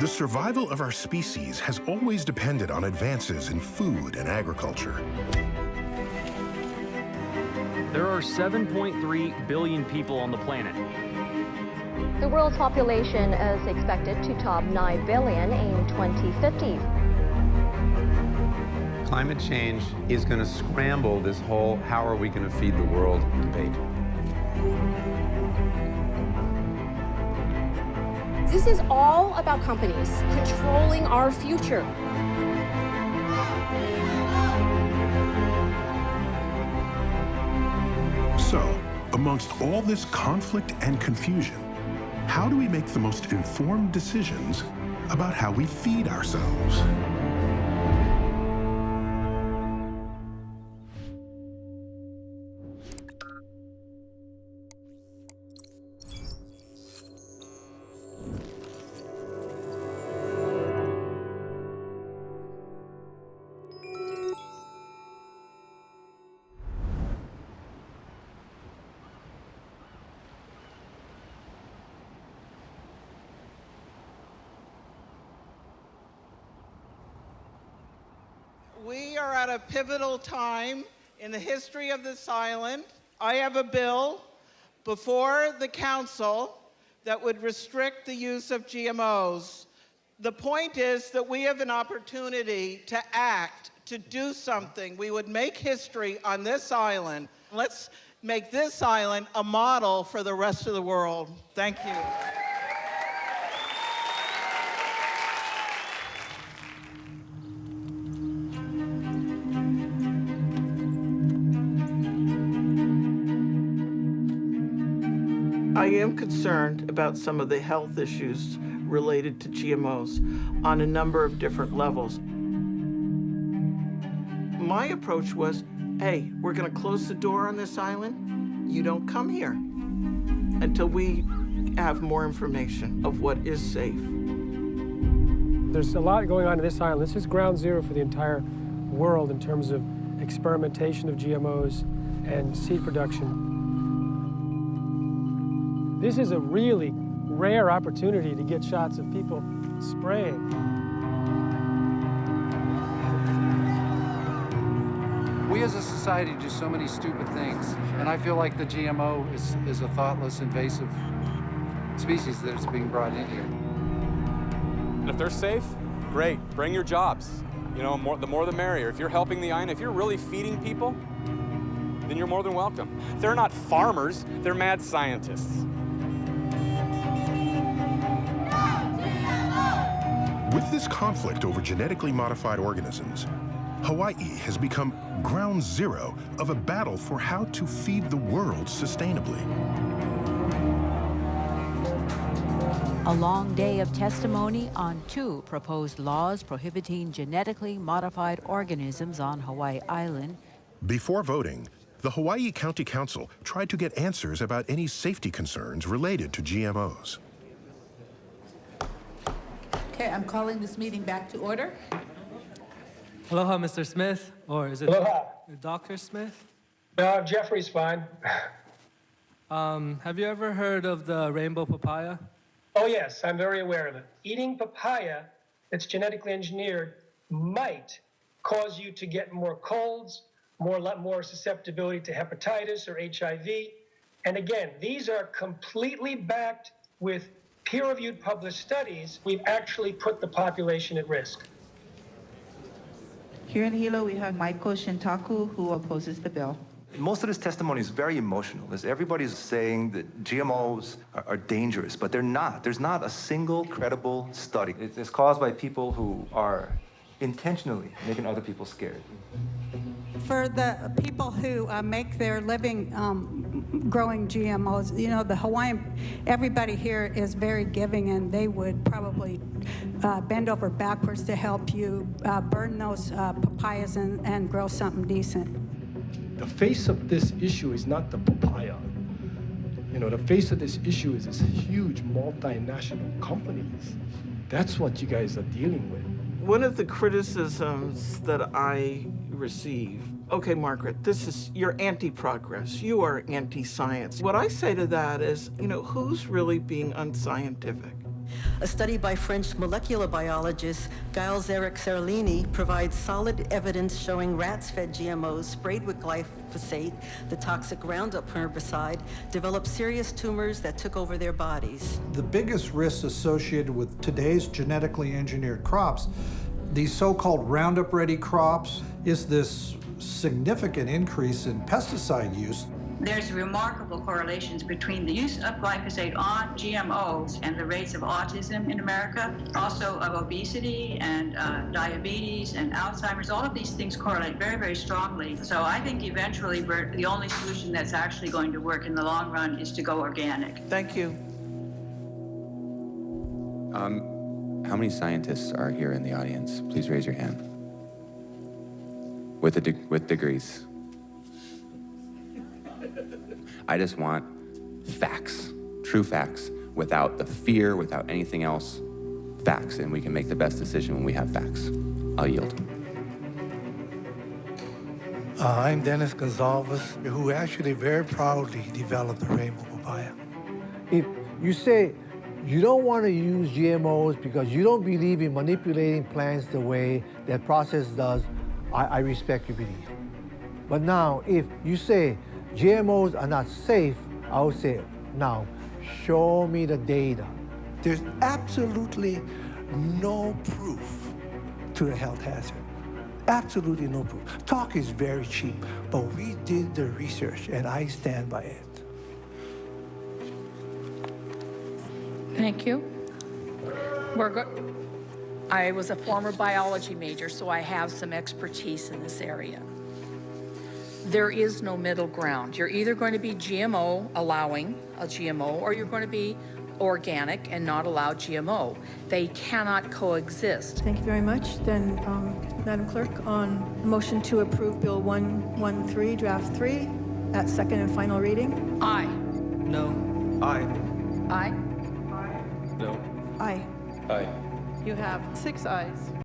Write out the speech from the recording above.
The survival of our species has always depended on advances in food and agriculture. There are 7.3 billion people on the planet. The world's population is expected to top 9 billion in 2050. Climate change is going to scramble this whole how are we going to feed the world debate. This is all about companies controlling our future. So, amongst all this conflict and confusion, how do we make the most informed decisions about how we feed ourselves? We are at a pivotal time in the history of this island. I have a bill before the council that would restrict the use of GMOs. The point is that we have an opportunity to act, to do something. We would make history on this island. Let's make this island a model for the rest of the world. Thank you. I am concerned about some of the health issues related to GMOs on a number of different levels. My approach was, hey, we're going to close the door on this island. You don't come here until we have more information of what is safe. There's a lot going on in this island. This is ground zero for the entire world in terms of experimentation of GMOs and seed production. This is a really rare opportunity to get shots of people spraying. We as a society do so many stupid things, and I feel like the GMO is a thoughtless, invasive species that is being brought in here. And if they're safe, great, bring your jobs. You know, the more the merrier. If you're helping the island, if you're really feeding people, then you're more than welcome. They're not farmers, they're mad scientists. With this conflict over genetically modified organisms, Hawaii has become ground zero of a battle for how to feed the world sustainably. A long day of testimony on 2 proposed laws prohibiting genetically modified organisms on Hawaii Island. Before voting, the Hawaii County Council tried to get answers about any safety concerns related to GMOs. Okay, I'm calling this meeting back to order. Aloha, Mr. Smith, or is it Dr. Smith? No, Jeffrey's fine. Have you ever heard of the rainbow papaya? Oh yes, I'm very aware of it. Eating papaya that's genetically engineered might cause you to get more colds, more susceptibility to hepatitis or HIV. And again, these are completely backed with peer-reviewed published studies. We've actually put the population at risk. Here in Hilo, we have Michael Shintaku, who opposes the bill. Most of this testimony is very emotional. Everybody's saying that GMOs are dangerous, but they're not. There's not a single credible study. It's caused by people who are intentionally making other people scared. For the people who make their living growing GMOs, you know, the Hawaiian, everybody here is very giving, and they would probably bend over backwards to help you burn those papayas and grow something decent. The face of this issue is not the papaya. You know, the face of this issue is this huge multinational companies. That's what you guys are dealing with. One of the criticisms that I receive, okay, Margaret, you're anti-progress, you are anti-science. What I say to that is, you know, who's really being unscientific? A study by French molecular biologist Giles-Eric Serlini provides solid evidence showing rats fed GMOs sprayed with glyphosate, the toxic Roundup herbicide, developed serious tumors that took over their bodies. The biggest risks associated with today's genetically engineered crops, these so-called Roundup-ready crops, is this significant increase in pesticide use. There's remarkable correlations between the use of glyphosate on GMOs and the rates of autism in America, also of obesity and diabetes and Alzheimer's. All of these things correlate very, very strongly. So I think eventually the only solution that's actually going to work in the long run is to go organic. Thank you. How many scientists are here in the audience? Please raise your hand. With degrees. I just want facts, true facts, without the fear, without anything else, facts, and we can make the best decision when we have facts. I'll yield. I'm Dennis Gonzalez, who actually very proudly developed the rainbow papaya. If you say you don't want to use GMOs because you don't believe in manipulating plants the way that process does, I respect your belief. But now, if you say GMOs are not safe, I would say, now, show me the data. There's absolutely no proof to the health hazard. Absolutely no proof. Talk is very cheap, but we did the research, and I stand by it. Thank you. We're good. I was a former biology major, so I have some expertise in this area. There is no middle ground. You're either going to be GMO, allowing a GMO, or you're going to be organic and not allow GMO. They cannot coexist. Thank you very much. Then, Madam Clerk, on the motion to approve Bill 113, Draft 3, at second and final reading. Aye. No. Aye. Aye. No. Aye. Aye. You have 6 ayes.